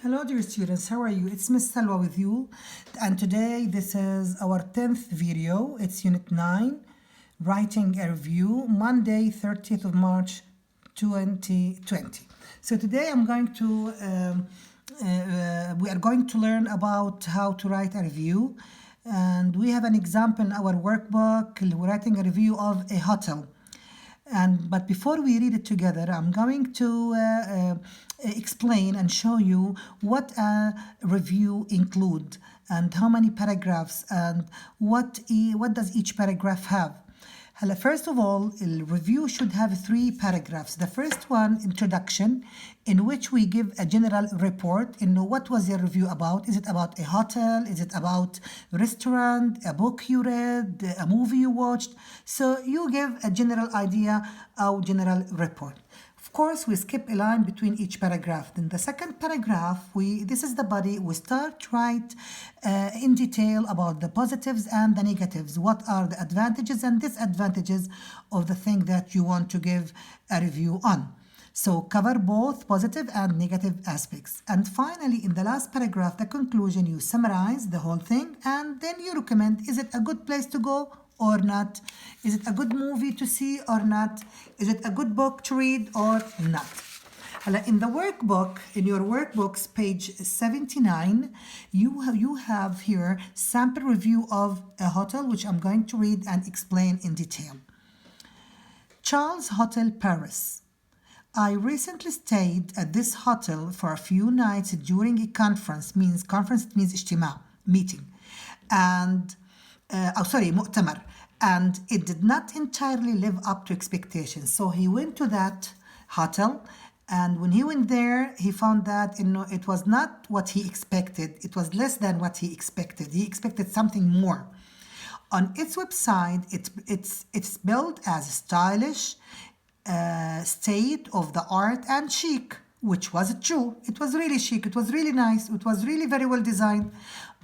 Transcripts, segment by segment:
Hello dear students, how are you? It's Miss Salwa with you, and today this is our 10th video. It's Unit 9, Writing a Review, Monday 30th of March 2020. So today we are going to learn about how to write a review, and we have an example in our workbook. We're writing a review of a hotel. But before we read it together, I'm going to explain and show you what a review include and how many paragraphs and what does each paragraph have. First of all, a review should have 3 paragraphs. The first one, introduction, in which we give a general report in what was your review about. Is it about a hotel? Is it about a restaurant, a book you read, a movie you watched? So you give a general idea or general report. Of course, we skip a line between each paragraph. Then the second paragraph, this is the body. We start write in detail about the positives and the negatives. What are the advantages and disadvantages of the thing that you want to give a review on? So cover both positive and negative aspects. And finally, in the last paragraph, the conclusion, you summarize the whole thing and then you recommend, is it a good place to go or not? Is it a good movie to see or not? Is it a good book to read or not? In the workbook, in your workbooks, page 79, you have here sample review of a hotel, which I'm going to read and explain in detail. Charles Hotel, Paris. I recently stayed at this hotel for a few nights during a conference means اجتماع, meeting, and مؤتمر, and it did not entirely live up to expectations. So he went to that hotel, and when he went there, he found that it was not what he expected. It was less than what he expected. He expected something more. On its website, it's billed as stylish, state of the art and chic, which was true. It was really chic, it was really nice, it was really very well designed,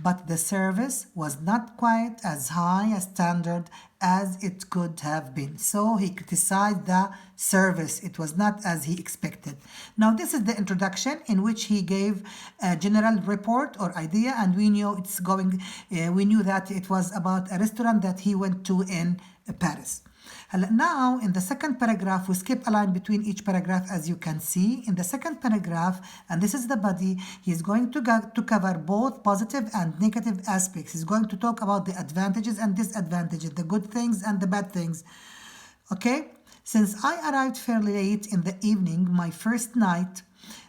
but the service was not quite as high a standard as it could have been. So he criticized the service. It was not as he expected. Now this is the introduction in which he gave a general report or idea, and we knew we knew that it was about a restaurant that he went to in Paris. Now, in the second paragraph, we skip a line between each paragraph, as you can see. In the second paragraph, and this is the body, he's going to cover both positive and negative aspects. He's going to talk about the advantages and disadvantages, the good things and the bad things. Okay? Since I arrived fairly late in the evening, my first night,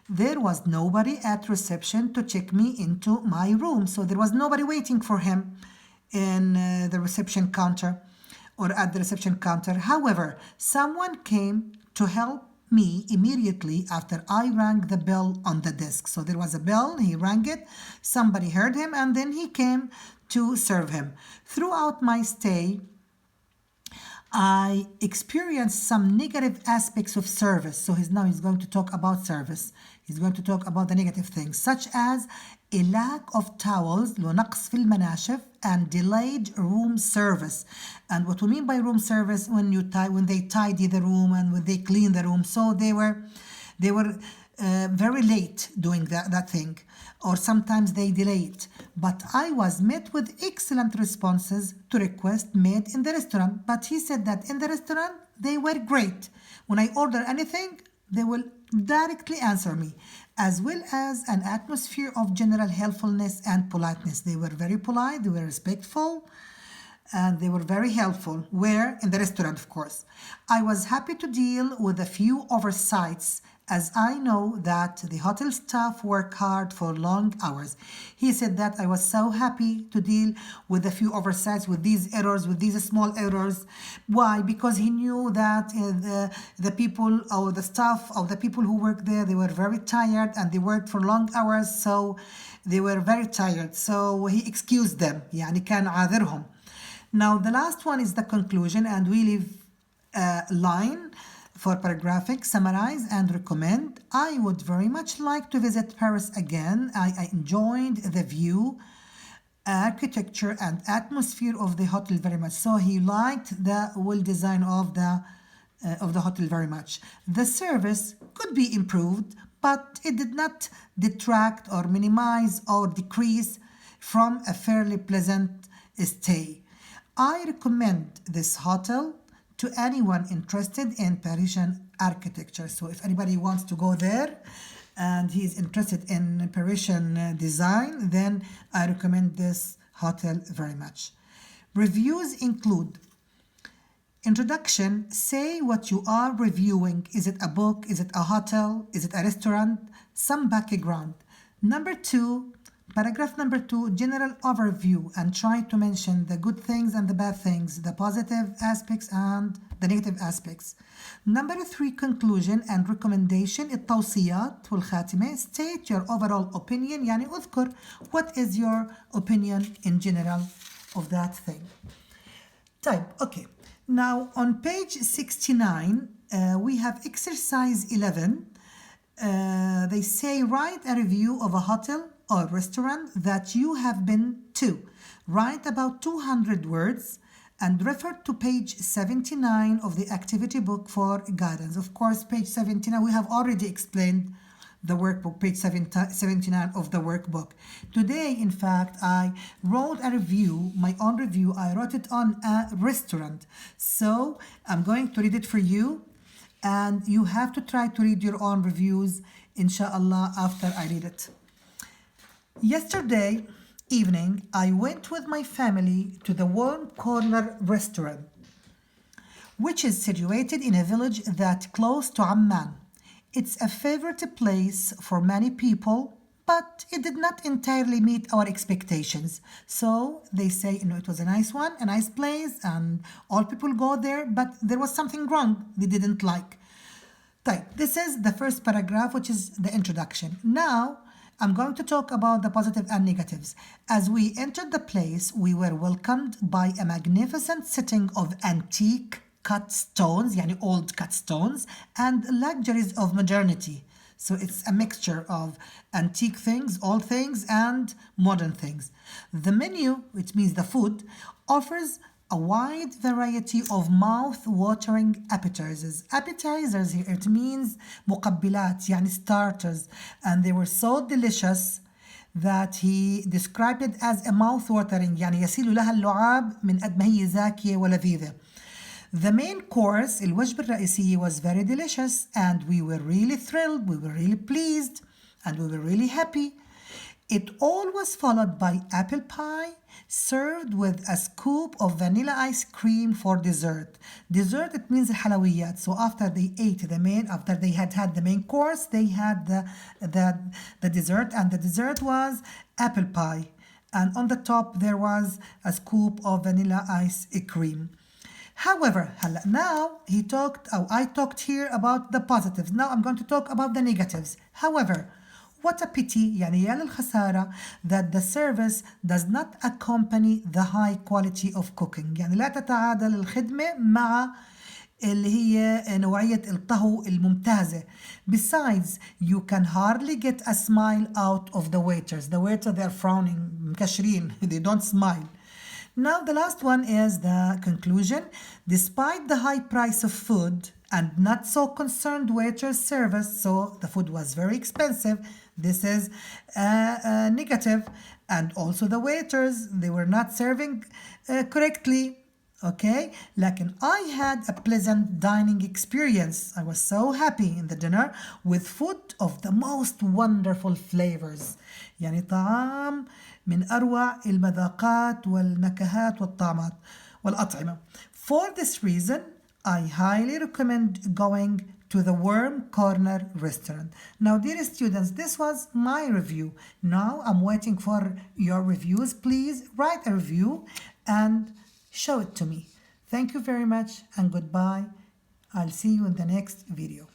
there was nobody at reception to check me into my room. So there was nobody waiting for him in the reception counter or at the reception counter. However, someone came to help me immediately after I rang the bell on the desk. So there was a bell, he rang it, somebody heard him, and then he came to serve him. Throughout my stay, I experienced some negative aspects of service. So he's going to talk about service. He's going to talk about the negative things, such as a lack of towels, نقص في المناشف, and delayed room service. And what we mean by room service, when they tidy the room and when they clean the room. So they were very late doing that thing, or sometimes they delayed. But I was met with excellent responses to requests made in the restaurant. But he said that in the restaurant, they were great. When I order anything, they will directly answer me, as well as an atmosphere of general helpfulness and politeness. They were very polite, they were respectful, and they were very helpful. Where? In the restaurant, of course. I was happy to deal with a few oversights, as I know that the hotel staff work hard for long hours. He said that I was so happy to deal with a few oversights, with these errors, with these small errors. Why? Because he knew that the people or the staff or the people who work there, they were very tired and they worked for long hours, so they were very tired. So he excused them. يعني كان عاذرهم. Now the last one is the conclusion, and we leave a line for paragraphic, summarize and recommend. I would very much like to visit Paris again. I enjoyed the view, architecture and atmosphere of the hotel very much. So he liked the well design of the hotel very much. The service could be improved, but it did not detract or minimize or decrease from a fairly pleasant stay. I recommend this hotel to anyone interested in Parisian architecture. So if anybody wants to go there and he is interested in Parisian design, then I recommend this hotel very much. Reviews include introduction, say what you are reviewing. Is it a book? Is it a hotel? Is it a restaurant? Some background. Number two, paragraph number 2, general overview, and try to mention the good things and the bad things, the positive aspects and the negative aspects. Number 3, conclusion and recommendation, التوصيات والخاتمة. State your overall opinion, يعني اذكر what is your opinion in general of that thing. Type, okay. Now on page 69, we have exercise 11. They say write a review of a hotel or restaurant that you have been to. Write about 200 words and refer to page 79 of the activity book for guidance. Of course, page 79, we have already explained the workbook, page 79 of the workbook. Today, in fact, I wrote a review, my own review. I wrote it on a restaurant. So I'm going to read it for you, and you have to try to read your own reviews, inshallah, after I read it. Yesterday evening, I went with my family to the Warm Corner restaurant, which is situated in a village that close to Amman. It's a favorite place for many people, but it did not entirely meet our expectations. So they say, it was a nice one, a nice place, and all people go there, but there was something wrong they didn't like. This is the first paragraph, which is the introduction. Now, I'm going to talk about the positive and negatives. As we entered the place, we were welcomed by a magnificent setting of antique cut stones, yani old cut stones, and luxuries of modernity. So it's a mixture of antique things, old things, and modern things. The menu, which means the food, offers a wide variety of mouth-watering appetizers. Appetizers here, it means مقبلات, يعني starters. And they were so delicious that he described it as a mouth-watering, يعني يسيل لها اللعاب من قد ما هي زاكية ولذيذة. The main course, الوجبة الرئيسية, was very delicious, and we were really thrilled, we were really pleased, and we were really happy. It all was followed by apple pie, served with a scoop of vanilla ice cream for dessert. Dessert, it means halawiyat. So after they ate after they had the main course, they had the dessert, and the dessert was apple pie. And on the top, there was a scoop of vanilla ice cream. However, now I talked here about the positives. Now I'm going to talk about the negatives. However, what a pity, يعني يا للخسارة, that the service does not accompany the high quality of cooking. يعني لا تتعادل الخدمة مع اللي هي نوعية الطهو الممتازة. Besides, you can hardly get a smile out of the waiters. The waiters, they're frowning, مكشرين, they don't smile. Now the last one is the conclusion. Despite the high price of food and not so concerned waiter service, so the food was very expensive, this is negative. And also the waiters, they were not serving correctly. Okay, لكن I had a pleasant dining experience. I was so happy in the dinner with food of the most wonderful flavors. يعني طعام من أروع المذاقات والنكهات والطعمات والأطعمة. For this reason, I highly recommend going to the Warm Corner restaurant. Now, dear students, this was my review. Now I'm waiting for your reviews. Please write a review and show it to me. Thank you very much and goodbye. I'll see you in the next video.